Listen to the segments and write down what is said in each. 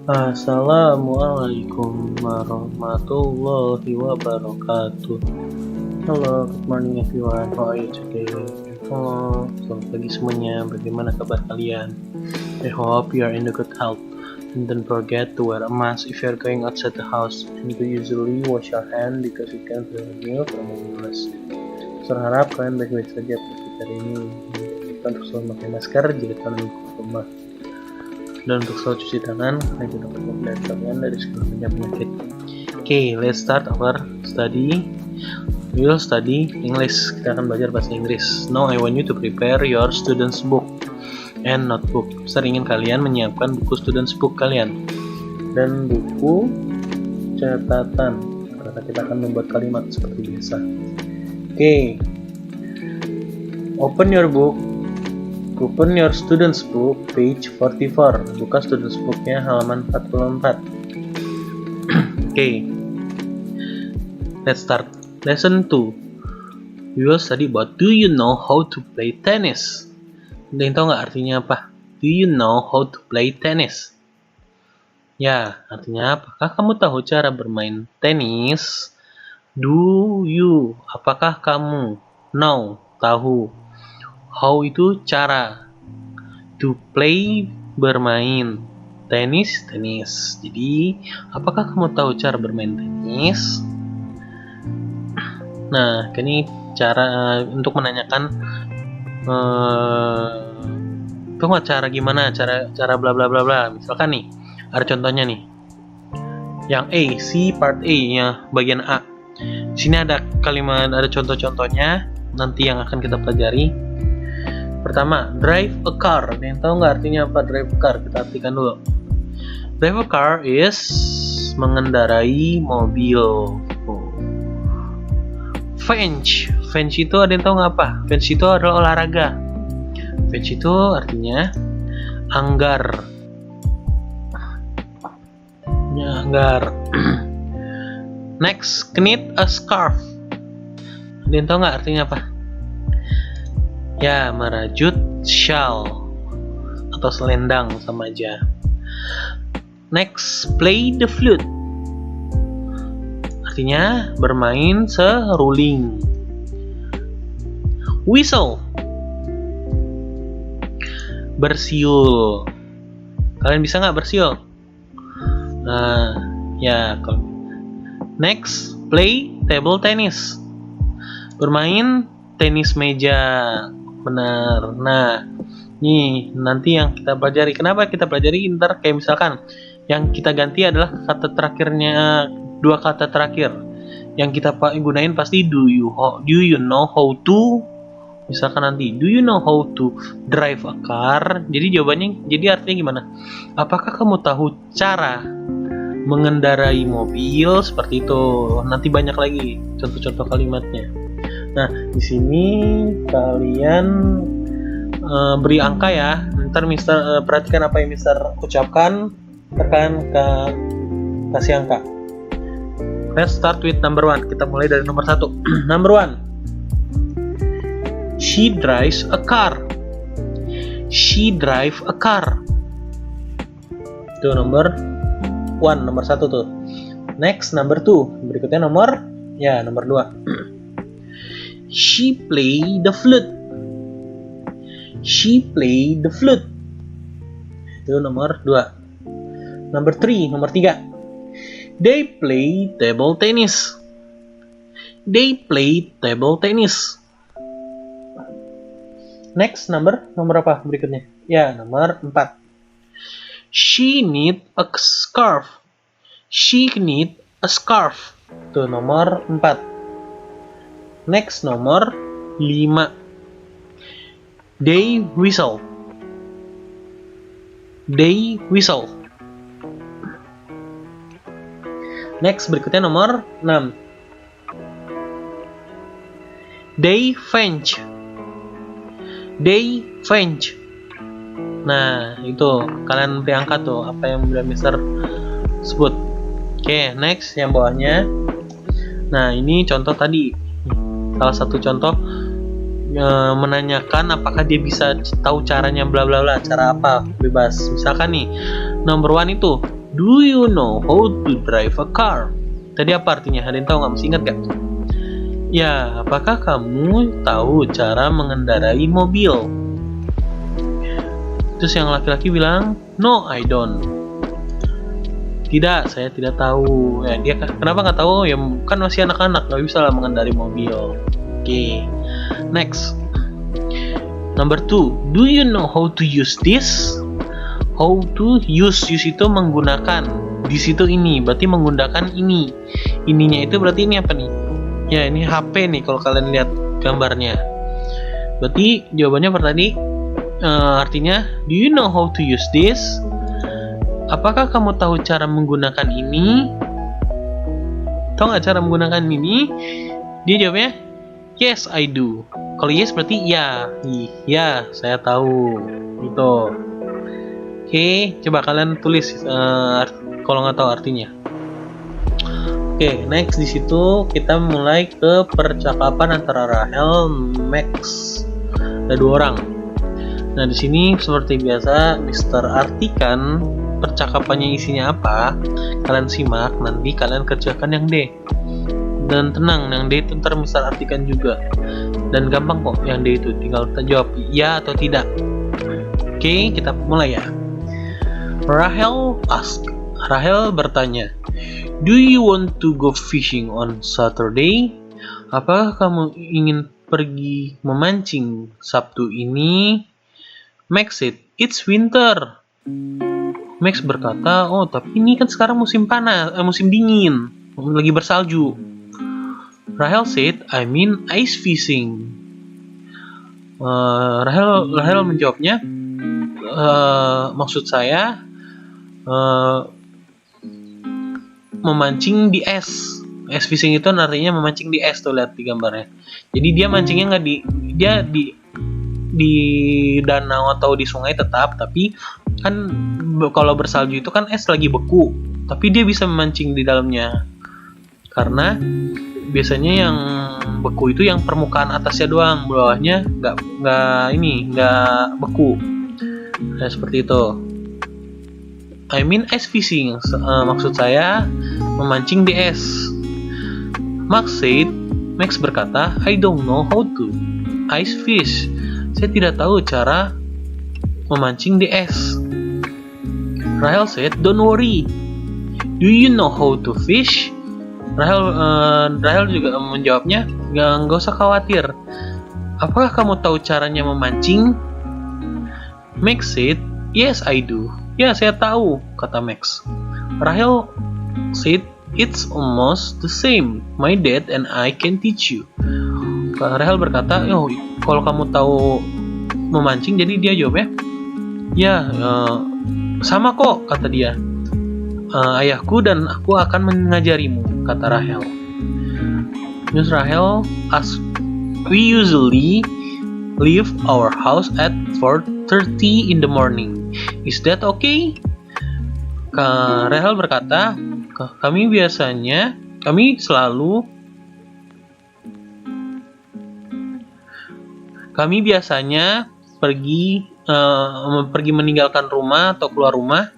Assalamualaikum warahmatullahi wabarakatuh. Hello, good morning everyone. How are you today? Halo, selamat pagi semuanya. Bagaimana kabar kalian? I hope you are in the good health. And don't forget to wear a mask if you are going outside the house. And to usually wash your hand because you can feel new from illness. Saya harap kalian baik-baik saja pada hari ini. Kita harus selalu pakai masker jika kalian keluar rumah. Dan untuk selalu cuci tangan karena itu dapat memperlindungi kalian dari segala macam penyakit. Okay, let's start our study. We will study English. Kita akan belajar bahasa Inggris. Now I want you to prepare your student's book and notebook. Saya ingin kalian menyiapkan buku student's book kalian dan buku catatan karena kita akan membuat kalimat seperti biasa. Okay, open your book. Open your student's book, page 44. Buka student's booknya halaman 44. Okay, let's start. Lesson 2. We will study about do you know how to play tennis? Ada yang tahu nggak artinya apa? Do you know how to play tennis? Ya, artinya apakah kamu tahu cara bermain tenis? Do you? Apakah kamu? Know, tahu. How itu cara. To play, bermain. Tenis. Jadi, apakah kamu tahu cara bermain tenis? Nah, ini cara untuk menanyakan tahu nggak cara gimana? Cara bla bla bla bla. Misalkan nih, ada contohnya nih. Yang A, C part A nya bagian A. Sini ada kalimat, ada contoh-contohnya nanti yang akan kita pelajari. Pertama, drive a car. Ada yang tahu nggak artinya apa drive a car? Kita artikan dulu. Drive a car is mengendarai mobil. Fence itu ada yang tahu nggak apa? Fence itu adalah olahraga. Fence itu artinya anggar. Ya, anggar. Next, knit a scarf. Ada yang tahu nggak artinya apa? Ya, merajut shawl atau selendang sama aja. Next, play the flute. Artinya bermain seruling. Whistle, bersiul. Kalian bisa nggak bersiul? Nah, ya. Next, play table tennis. Bermain tenis meja. Benar. Nah, nih nanti yang kita pelajari. Kenapa kita pelajari? Ntar kayak misalkan yang kita ganti adalah kata terakhirnya, dua kata terakhir. Yang kita gunain pasti do you know how to. Misalkan nanti do you know how to drive a car. Jadi jawabannya, jadi artinya gimana? Apakah kamu tahu cara mengendarai mobil? Seperti itu. Nanti banyak lagi contoh-contoh kalimatnya. Nah, di sini kalian beri angka ya. Ntar Mister perhatikan apa yang Mister ucapkan, kalian kasih angka. Let's start with number 1. Kita mulai dari nomor 1. Number 1. She drives a car. She drive a car. Itu nomor 1, nomor 1 tuh. Next, number 2. Berikutnya nomor 2. She play the flute. She play the flute. Itu nomor 2. Number 3, nomor 3. They play table tennis. They play table tennis. Next, nomor apa berikutnya? Ya, nomor 4. She knit a scarf. She knit a scarf. Itu nomor 4. Next, nomor 5. They whistle. They whistle. Next, berikutnya nomor 6. They fence. They fence. Nah, itu kalian beri angka tuh apa yang udah Mister sebut. Oke, next yang bawahnya. Nah, ini contoh tadi. Salah satu contoh menanyakan apakah dia bisa tahu caranya bla bla bla, cara apa, bebas. Misalkan nih, number 1 itu Do you know how to drive a car? Tadi apa artinya? Ada yang tahu nggak? Masih ingat gak? Ya, apakah kamu tahu cara mengendarai mobil? Terus yang laki-laki bilang, no, I don't. Tidak, saya tidak tahu. Ya, dia kenapa nggak tahu? Ya, kan masih anak-anak, nggak bisa lah mengendarai mobil. Oke, next. Number 2, do you know how to use this? How to use itu menggunakan. Di situ ini, berarti menggunakan ini. Ininya itu berarti ini apa nih? Ya, ini HP nih kalau kalian lihat gambarnya. Berarti jawabannya tadi artinya, do you know how to use this? Apakah kamu tahu cara menggunakan ini? Tahu nggak cara menggunakan ini? Dia jawabnya, yes, I do. Kalau yes berarti ya. Ya, saya tahu. Gitu. Oke, coba kalian tulis kalau nggak tahu artinya. Oke, next di situ kita mulai ke percakapan antara Rahel, Max. Ada 2 orang. Nah, di sini seperti biasa Mr. artikan percakapannya isinya apa. Kalian simak, nanti kalian kerjakan yang D. Dan tenang, yang D itu ntar Mr. artikan juga. Dan gampang kok yang D itu, tinggal kita jawab ya atau tidak. Oke, kita mulai ya. Rahel bertanya, do you want to go fishing on Saturday? Apakah kamu ingin pergi memancing Sabtu ini? Max said, it's winter. Max berkata, oh tapi ini kan sekarang musim dingin, lagi bersalju. Rahel said, I mean ice fishing. Rahel menjawabnya, maksud saya memancing di es. Ice fishing itu artinya memancing di es, tuh lihat di gambarnya. Jadi dia mancingnya nggak di danau atau di sungai tetap, tapi kan kalau bersalju itu kan es lagi beku, tapi dia bisa memancing di dalamnya. Karena biasanya yang beku itu yang permukaan atasnya doang, bawahnya nggak beku. Nah, seperti itu. I mean ice fishing, maksud saya memancing di es. Max berkata, I don't know how to ice fish. Saya tidak tahu cara memancing di es. Rahel said, don't worry. Do you know how to fish? Rahel juga menjawabnya, nggak usah khawatir. Apakah kamu tahu caranya memancing? Max said, yes, I do. Ya, saya tahu, kata Max. Rahel said, it's almost the same. My dad and I can teach you. Rahel berkata, kalau kamu tahu memancing, jadi dia jawabnya, ya, sama kok, kata dia. Ayahku dan aku akan mengajarimu, kata Rahel. Terus Rahel asked, we usually leave our house at 4:30 in the morning. Is that okay? Rahel berkata, kami biasanya pergi meninggalkan rumah atau keluar rumah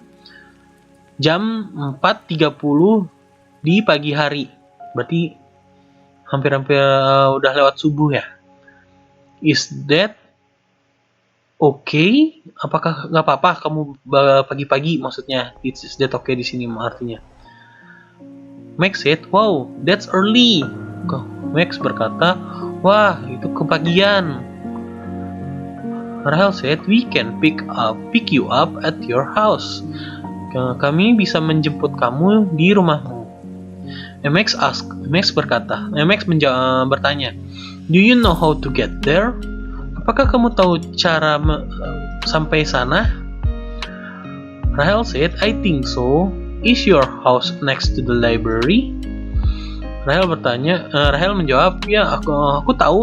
jam 4:30 di pagi hari. Berarti hampir udah lewat subuh ya. Is that okay? Apakah nggak apa-apa kamu pagi-pagi, maksudnya is that okay di sini artinya. Max said, wow, that's early. Max berkata, wah, itu kepagian. Rahel said, we can pick you up at your house. Kami bisa menjemput kamu di rumahmu. Max bertanya, do you know how to get there? Apakah kamu tahu cara sampai sana? Rahel said, I think so. Is your house next to the library? Rahel menjawab, ya, aku tahu.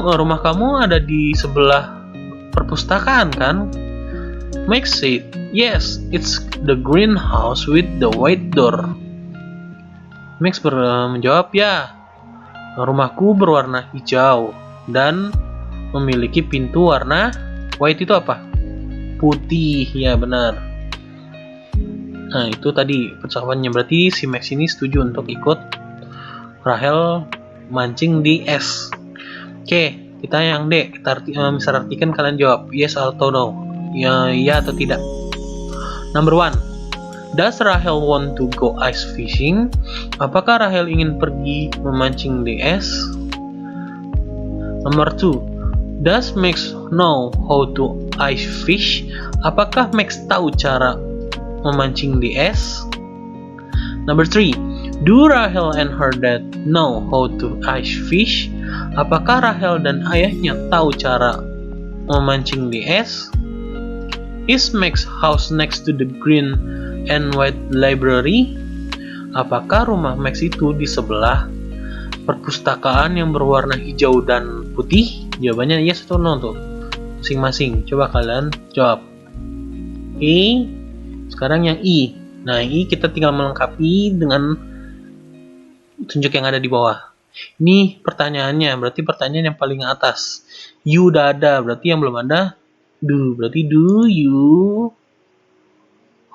Rumah kamu ada di sebelah perpustakaan kan? Max said, yes, it's the green house with the white door. Max menjawab, ya, rumahku berwarna hijau dan memiliki pintu warna white. Itu apa? Putih, ya benar. Nah, itu tadi percakapannya. Berarti si Max ini setuju untuk ikut Rahel mancing di es. Oke, kita yang D. Kita bisa artikan, kalian jawab yes atau no. Ya, iya atau tidak. Number 1. Does Rahel want to go ice fishing? Apakah Rahel ingin pergi memancing di es? Number 2. Does Max know how to ice fish? Apakah Max tahu cara memancing di es? Number 3. Do Rahel and her dad know how to ice fish? Apakah Rahel dan ayahnya tahu cara memancing di es? Is Max's house next to the green and white library? Apakah rumah Max itu di sebelah perpustakaan yang berwarna hijau dan putih? Jawabannya yes atau no tuh, masing-masing. Coba kalian jawab. E. Sekarang yang I. Nah, I kita tinggal melengkapi dengan tunjuk yang ada di bawah. Ini pertanyaannya, berarti pertanyaan yang paling atas. You udah ada, berarti yang belum ada do. Berarti do you.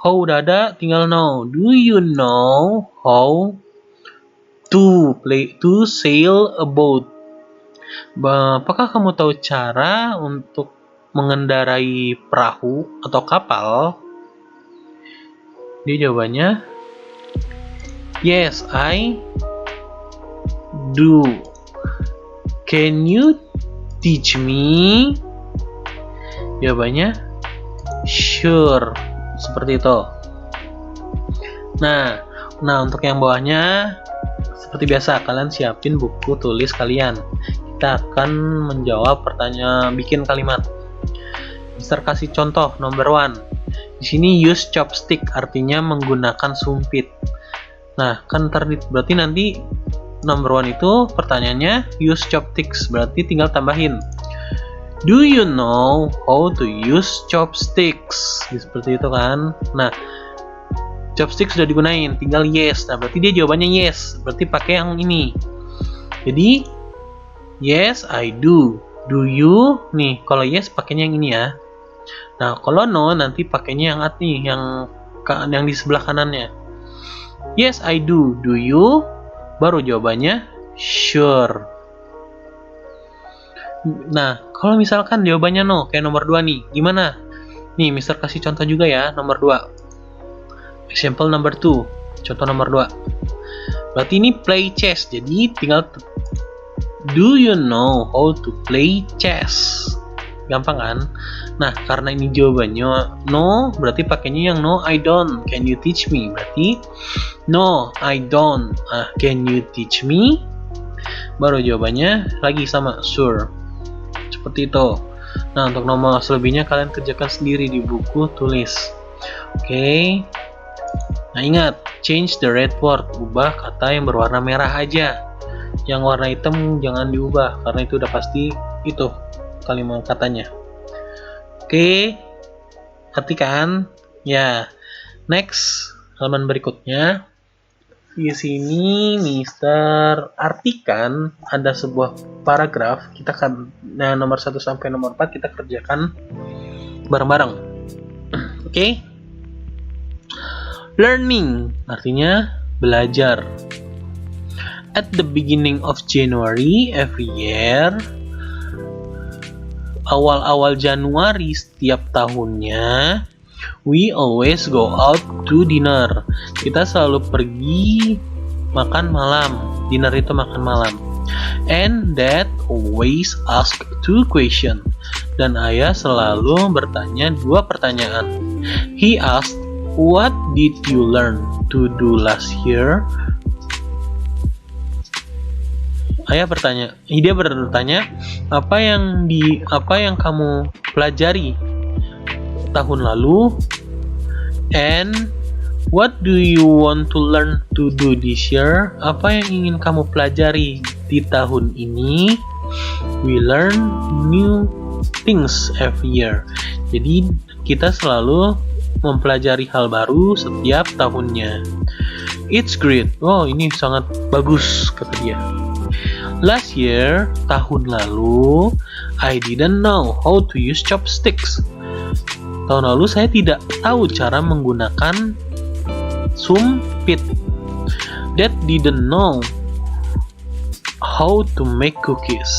How udah ada, tinggal know. Do you know how to sail a boat? Apakah kamu tahu cara untuk mengendarai perahu atau kapal? Dia jawabannya yes, I do. Can you teach me? Jawabannya sure. Seperti itu. Nah, untuk yang bawahnya seperti biasa, kalian siapin buku tulis kalian. Kita akan menjawab pertanyaan, bikin kalimat. Mister kasih contoh number 1. Di sini use chopstick, artinya menggunakan sumpit. Nah, kan berarti nanti number 1 itu pertanyaannya use chopsticks, berarti tinggal tambahin do you know how to use chopsticks? Seperti itu kan. Nah, chopsticks sudah digunain, tinggal yes. Nah, berarti dia jawabannya yes, berarti pakai yang ini. Jadi yes, I do. Do you? Nih, kalau yes pakainya yang ini ya. Nah, kalau no nanti pakainya yang yang di sebelah kanannya. Yes, I do. Do you? Baru jawabannya sure. Nah, kalau misalkan jawabannya no, kayak nomor 2 nih, gimana? Nih, Mister kasih contoh juga ya, nomor 2. Example number 2. Contoh nomor 2. Berarti ini play chess, jadi tinggal do you know how to play chess? Gampang kan? Nah, karena ini jawabannya no, berarti pakainya yang no, I don't. Can you teach me? Berarti no, I don't. Can you teach me? Baru jawabannya lagi sama sure. Seperti itu. Nah, untuk nomor selebihnya kalian kerjakan sendiri di buku tulis. Oke. Nah, ingat, change the red word. Ubah kata yang berwarna merah aja. Yang warna hitam jangan diubah, karena itu udah pasti itu kalimat katanya. Oke. Perhatikan. Ya. Next, halaman berikutnya. Di sini Mister artikan ada sebuah paragraf. Kita kan nomor 1 sampai nomor 4 kita kerjakan bareng-bareng. Oke. Learning artinya belajar. At the beginning of January every year, awal-awal Januari setiap tahunnya, we always go out to dinner. Kita selalu pergi makan malam. Dinner itu makan malam. And Dad always ask 2 questions. Dan ayah selalu bertanya 2 pertanyaan. He asked, what did you learn to do last year? Dia bertanya, apa yang kamu pelajari tahun lalu? And what do you want to learn to do this year? Apa yang ingin kamu pelajari di tahun ini? We learn new things every year. Jadi kita selalu mempelajari hal baru setiap tahunnya. It's great. Oh, ini sangat bagus, kata dia. Last year, tahun lalu, I didn't know how to use chopsticks. Tahun lalu saya tidak tahu cara menggunakan sumpit. Dad didn't know how to make cookies.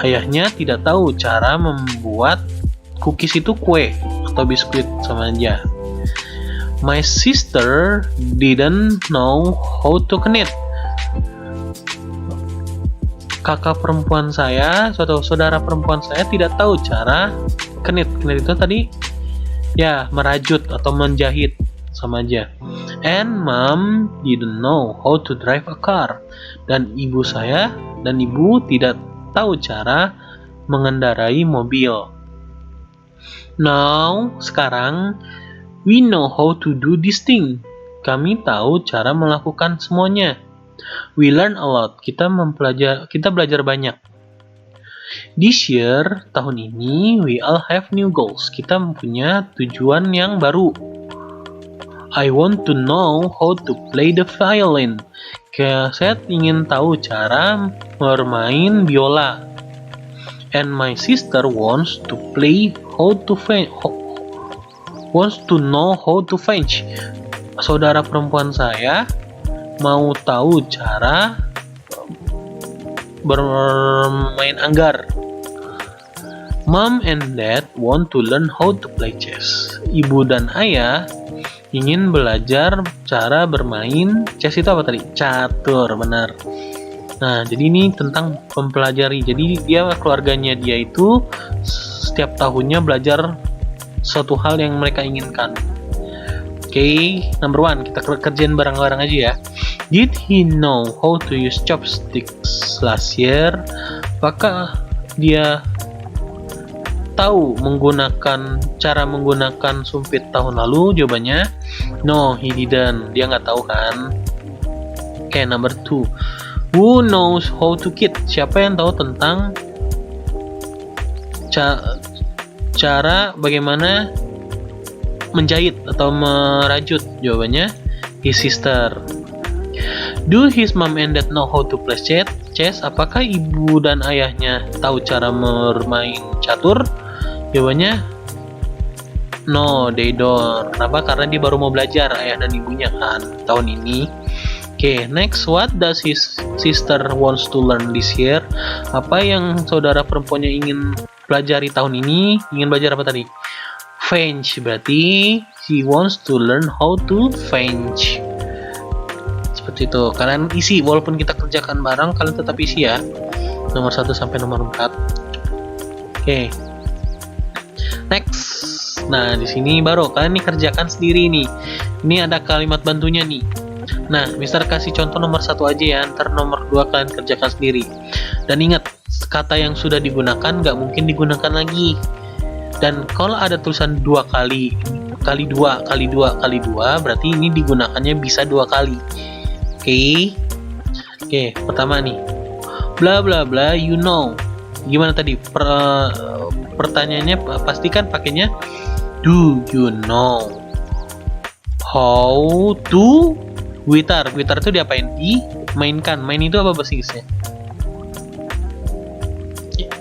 Ayahnya tidak tahu cara membuat cookies itu kue atau biskuit sama aja. My sister didn't know how to knit. Kakak perempuan saya, saudara perempuan saya tidak tahu cara knit. Knit itu tadi ya merajut atau menjahit sama aja. And mom didn't know how to drive a car. Dan ibu saya dan ibu tidak tahu cara mengendarai mobil. Now, sekarang we know how to do this thing. Kami tahu cara melakukan semuanya. We learn a lot. Kita belajar banyak. This year, tahun ini, we all have new goals. Kita mempunyai tujuan yang baru. I want to know how to play the violin. Saya ingin tahu cara bermain biola. And my sister wants to know how to French. Saudara perempuan saya mau tahu cara bermain anggar. Mom and Dad want to learn how to play chess. Ibu dan ayah ingin belajar cara bermain chess. Itu apa tadi? Catur, benar. Nah, jadi ini tentang mempelajari. Jadi keluarganya dia itu setiap tahunnya belajar suatu hal yang mereka inginkan. Oke, number 1, kita kerjain bareng-bareng aja ya. Did he know how to use chopsticks last year? Apakah dia tahu cara menggunakan sumpit tahun lalu? Jawabannya no, he didn't. Dia nggak tahu kan. Oke, number 2, who knows how to knit? Siapa yang tahu tentang cara bagaimana menjahit atau merajut? Jawabannya his sister. Do his mom and dad know how to play chess? Apakah ibu dan ayahnya tahu cara bermain catur? Jawabannya no, they don't. Kenapa? Karena dia baru mau belajar, ayah dan ibunya kan tahun ini. Oke, next, what does his sister wants to learn this year? Apa yang saudara perempuannya ingin pelajari tahun ini? Ingin belajar apa tadi? French, berarti she wants to learn how to French. Seperti itu. Kalian isi, walaupun kita kerjakan bareng, kalian tetap isi ya. Nomor 1 sampai nomor 4. Oke. Next. Nah, di sini baru kalian nih kerjakan sendiri nih. Ini ada kalimat bantunya nih. Nah, Mister kasih contoh nomor 1 aja ya, ntar nomor 2 kalian kerjakan sendiri. Dan ingat, kata yang sudah digunakan nggak mungkin digunakan lagi. Dan kalau ada tulisan 2 kali 2, berarti ini digunakannya bisa 2 kali. Oke, pertama nih. Bla bla bla, you know. Gimana tadi? Pertanyaannya pastikan pakainya do you know how to gitar. Gitar itu diapain? Dimainkan. Main itu apa bahasa Inggrisnya?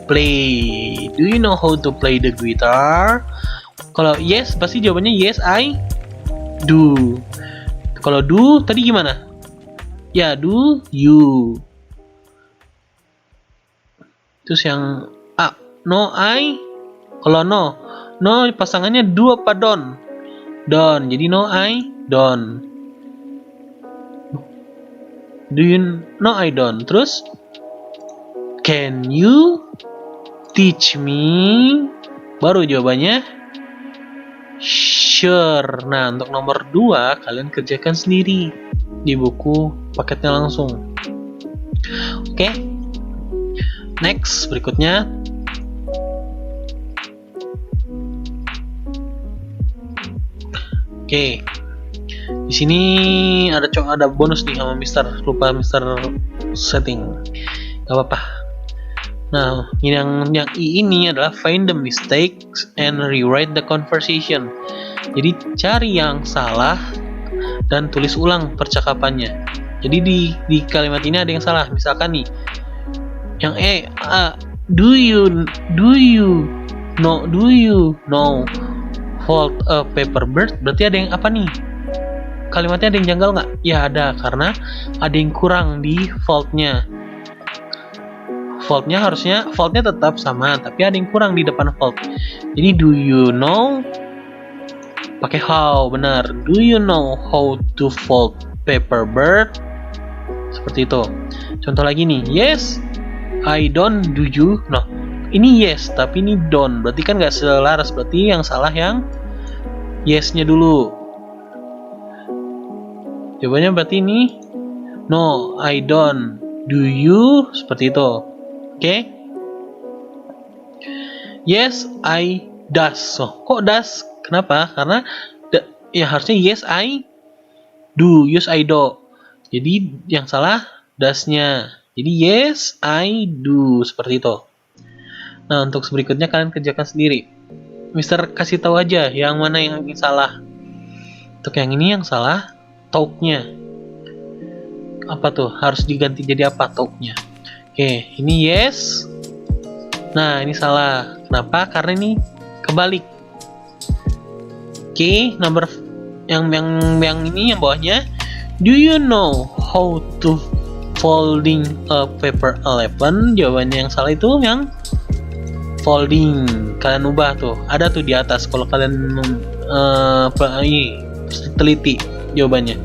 Play. Do you know how to play the guitar? Kalau yes, pasti jawabannya yes, I do. Kalau do tadi gimana? Ya, do you. Terus yang A, no, I. Kalau no pasangannya do apa don? Don. Jadi no, I don't. Do you know I don't? Terus can you teach me? Baru jawabannya sure. Nah, untuk nomor 2 kalian kerjakan sendiri di buku paketnya langsung. Oke. Next, berikutnya. Oke. Di sini ada bonus nih sama Mister. Lupa Mister setting. Gak apa-apa. Nah, yang I ini adalah find the mistakes and rewrite the conversation. Jadi cari yang salah dan tulis ulang percakapannya. Jadi di kalimat ini ada yang salah. Misalkan nih, yang do you know hold a paper bird? Berarti ada yang apa nih? kalimatnya ada yang janggal nggak? Ya ada, karena ada yang kurang di faultnya. Faultnya tetap sama, tapi ada yang kurang di depan fault. Jadi do you know, pakai how, benar. Do you know how to fold paper bird? Seperti itu. Contoh lagi nih, yes, I don't. Do you? No, ini yes, tapi ini don't. Berarti kan nggak selaras. Berarti yang salah yang yes-nya dulu. Jawabannya berarti ini no, I don't. Do you? Seperti itu. Oke? Yes, I does. So, kok does? Kenapa? Karena ya harusnya yes, I do. Yes, I do. Jadi yang salah does-nya. Jadi yes, I do. Seperti itu. Nah, untuk berikutnya kalian kerjakan sendiri. Mister kasih tahu aja yang mana yang salah. Untuk yang ini yang salah talk-nya. Apa tuh? Harus diganti jadi apa talk-nya? Oke, ini yes. Nah, ini salah. Kenapa? Karena ini kebalik. Oke, number yang ini yang bawahnya. Do you know how to folding a paper 11? Jawabannya yang salah itu yang folding. Kalian ubah tuh. Ada tuh di atas kalau kalian teliti jawabannya.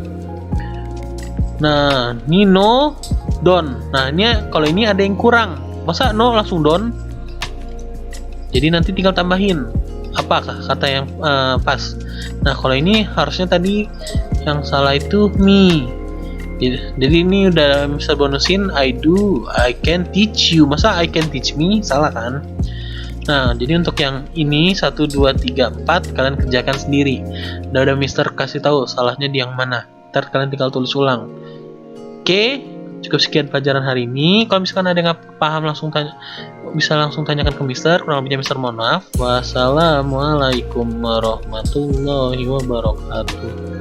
Nah, ini no, don't. Nah, ini kalau ini ada yang kurang. Masa no langsung don't? Jadi nanti tinggal tambahin apakah kata yang pas. Nah, kalau ini harusnya tadi yang salah itu me. Jadi ini udah bisa bonusin I do, I can teach you. Masa I can teach me? Salah kan? Nah, jadi untuk yang ini 1, 2, 3, 4 kalian kerjakan sendiri. Udah Mister kasih tahu salahnya di yang mana. Ntar kalian tinggal tulis ulang. Oke, cukup sekian pelajaran hari ini. Kalau misalkan ada yang nggak paham bisa langsung tanyakan ke Mister. Kurang lebihnya Mister mohon maaf. Wassalamualaikum warahmatullahi wabarakatuh.